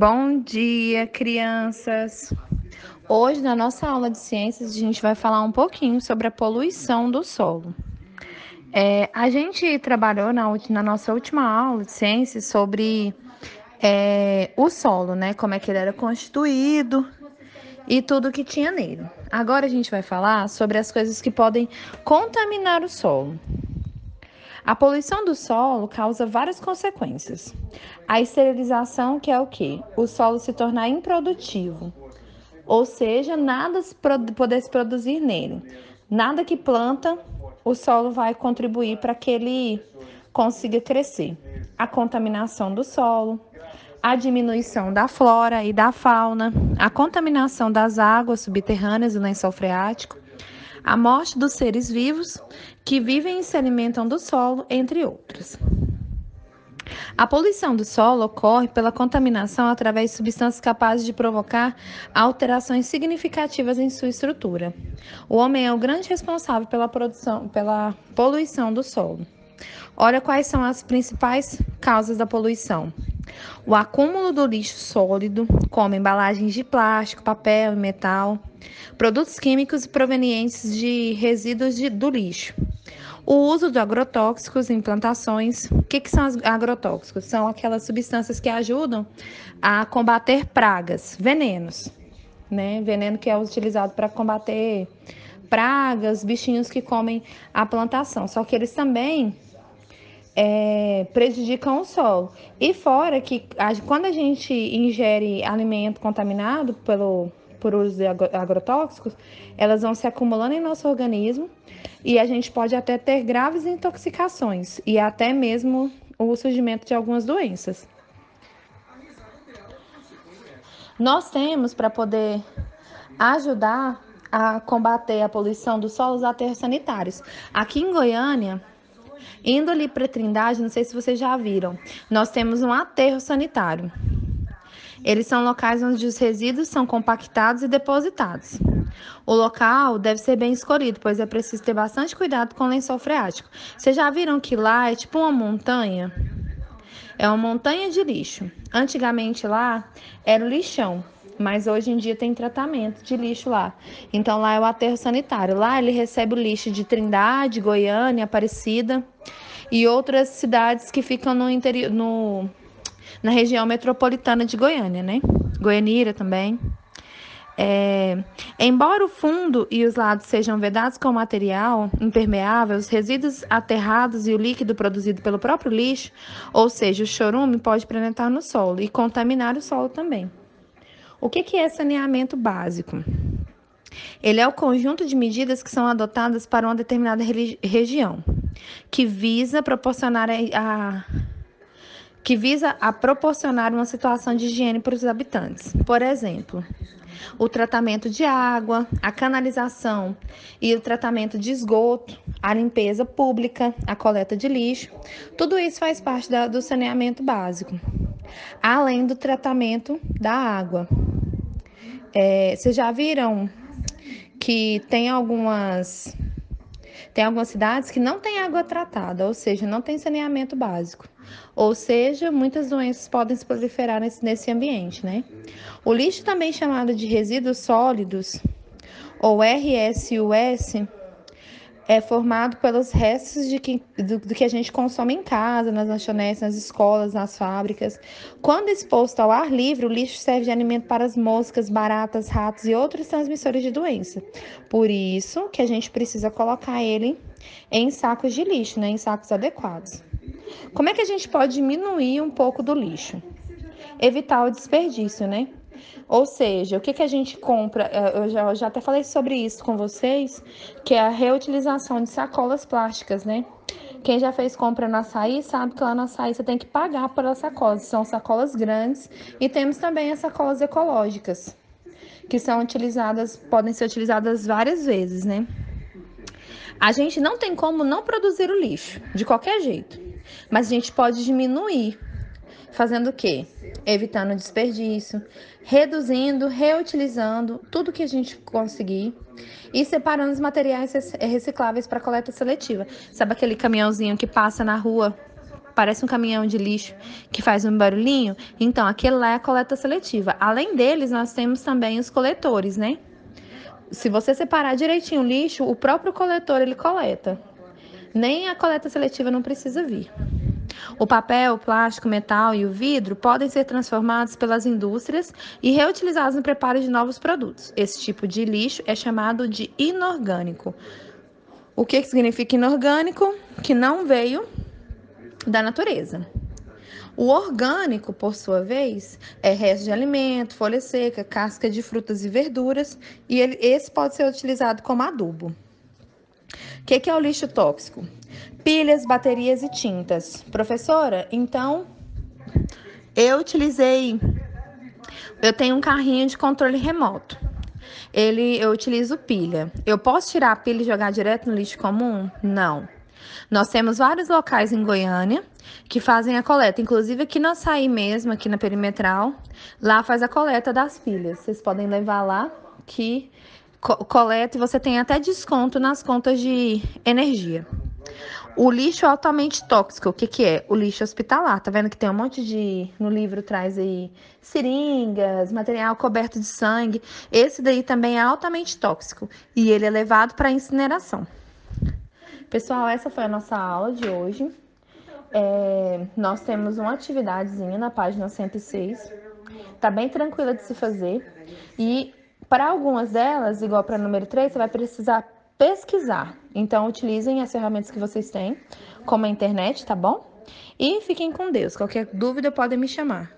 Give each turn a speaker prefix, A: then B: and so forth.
A: Bom dia, crianças! Hoje, na nossa aula de ciências, a gente vai falar um pouquinho sobre a poluição do solo. A gente trabalhou na nossa última aula de ciências sobre o solo, né? Como é que ele era constituído e tudo que tinha nele. Agora a gente vai falar sobre as coisas que podem contaminar o solo. A poluição do solo causa várias consequências. A esterilização, que é o quê? O solo se tornar improdutivo. Ou seja, nada poder se produzir nele. Nada que planta, o solo vai contribuir para que ele consiga crescer. A contaminação do solo, a diminuição da flora e da fauna, a contaminação das águas subterrâneas do lençol freático, a morte dos seres vivos que vivem e se alimentam do solo, entre outras. A poluição do solo ocorre pela contaminação através de substâncias capazes de provocar alterações significativas em sua estrutura. O homem é o grande responsável pela poluição do solo. Olha quais são as principais causas da poluição. O acúmulo do lixo sólido, como embalagens de plástico, papel e metal, produtos químicos provenientes de resíduos do lixo. O uso de agrotóxicos em plantações. O que são agrotóxicos? São aquelas substâncias que ajudam a combater pragas, venenos, né? Veneno que é utilizado para combater pragas, bichinhos que comem a plantação. Só que eles também prejudicam o solo. E fora que quando a gente ingere alimento contaminado por uso de agrotóxicos, elas vão se acumulando em nosso organismo e a gente pode até ter graves intoxicações e até mesmo o surgimento de algumas doenças. Nós temos, para poder ajudar a combater a poluição do solo, os aterros sanitários. Aqui em Goiânia, indo ali para Trindade, não sei se vocês já viram, nós temos um aterro sanitário. Eles são locais onde os resíduos são compactados e depositados. O local deve ser bem escolhido, pois é preciso ter bastante cuidado com o lençol freático. Vocês já viram que lá é tipo uma montanha? É uma montanha de lixo. Antigamente lá era o lixão, mas hoje em dia tem tratamento de lixo lá. Então lá é o aterro sanitário. Lá ele recebe o lixo de Trindade, Goiânia, Aparecida e outras cidades que ficam no interior, na região metropolitana de Goiânia, né? Goianira também. Embora o fundo e os lados sejam vedados com material impermeável, os resíduos aterrados e o líquido produzido pelo próprio lixo, ou seja, o chorume, pode penetrar no solo e contaminar o solo também. O que é saneamento básico? Ele é o conjunto de medidas que são adotadas para uma determinada região, que visa proporcionar uma situação de higiene para os habitantes. Por exemplo, o tratamento de água, a canalização e o tratamento de esgoto, a limpeza pública, a coleta de lixo, tudo isso faz parte do saneamento básico, além do tratamento da água. Vocês já viram que tem algumas cidades que não têm água tratada, ou seja, não tem saneamento básico. Ou seja, muitas doenças podem se proliferar nesse ambiente, né? O lixo, também chamado de resíduos sólidos, ou RSUS, é formado pelos restos do que a gente consome em casa, nas lanchonetes, nas escolas, nas fábricas. Quando exposto ao ar livre, o lixo serve de alimento para as moscas, baratas, ratos e outros transmissores de doença. Por isso que a gente precisa colocar ele em sacos de lixo, né, em sacos adequados. Como é que a gente pode diminuir um pouco do lixo? Evitar o desperdício, né? Ou seja, o que a gente compra, eu já até falei sobre isso com vocês, que é a reutilização de sacolas plásticas, né? Quem já fez compra no Açaí sabe que lá no Açaí você tem que pagar pelas sacolas, são sacolas grandes, e temos também as sacolas ecológicas, que são utilizadas, podem ser utilizadas várias vezes, né? A gente não tem como não produzir o lixo, de qualquer jeito, mas a gente pode diminuir. Fazendo o quê? Evitando o desperdício, reduzindo, reutilizando tudo que a gente conseguir e separando os materiais recicláveis para coleta seletiva. Sabe aquele caminhãozinho que passa na rua parece um caminhão de lixo que faz um barulhinho, então aquele lá é a coleta seletiva. Além deles, nós temos também os coletores, né? Se você separar direitinho o lixo, o próprio coletor ele coleta. Nem a coleta seletiva não precisa vir. O papel, o plástico, o metal e o vidro podem ser transformados pelas indústrias e reutilizados no preparo de novos produtos. Esse tipo de lixo é chamado de inorgânico. O que significa inorgânico? Que não veio da natureza. O orgânico, por sua vez, é resto de alimento, folha seca, casca de frutas e verduras, e esse pode ser utilizado como adubo. O que é o lixo tóxico? Pilhas, baterias e tintas. Professora, então eu tenho um carrinho de controle remoto. Eu utilizo pilha. Eu posso tirar a pilha e jogar direto no lixo comum? Não. Nós temos vários locais em Goiânia que fazem a coleta, inclusive aqui no Açaí mesmo, aqui na Perimetral, lá faz a coleta das pilhas. Vocês podem levar lá que coleta e você tem até desconto nas contas de energia. O lixo altamente tóxico, o que é? O lixo hospitalar. Tá vendo que tem um monte de... No livro traz aí seringas, material coberto de sangue. Esse daí também é altamente tóxico e ele é levado para incineração. Pessoal, essa foi a nossa aula de hoje. Nós temos uma atividadezinha na página 106. Tá bem tranquila de se fazer. E para algumas delas, igual para número 3, você vai precisar pesquisar. Então, utilizem as ferramentas que vocês têm, como a internet, tá bom? E fiquem com Deus. Qualquer dúvida, podem me chamar.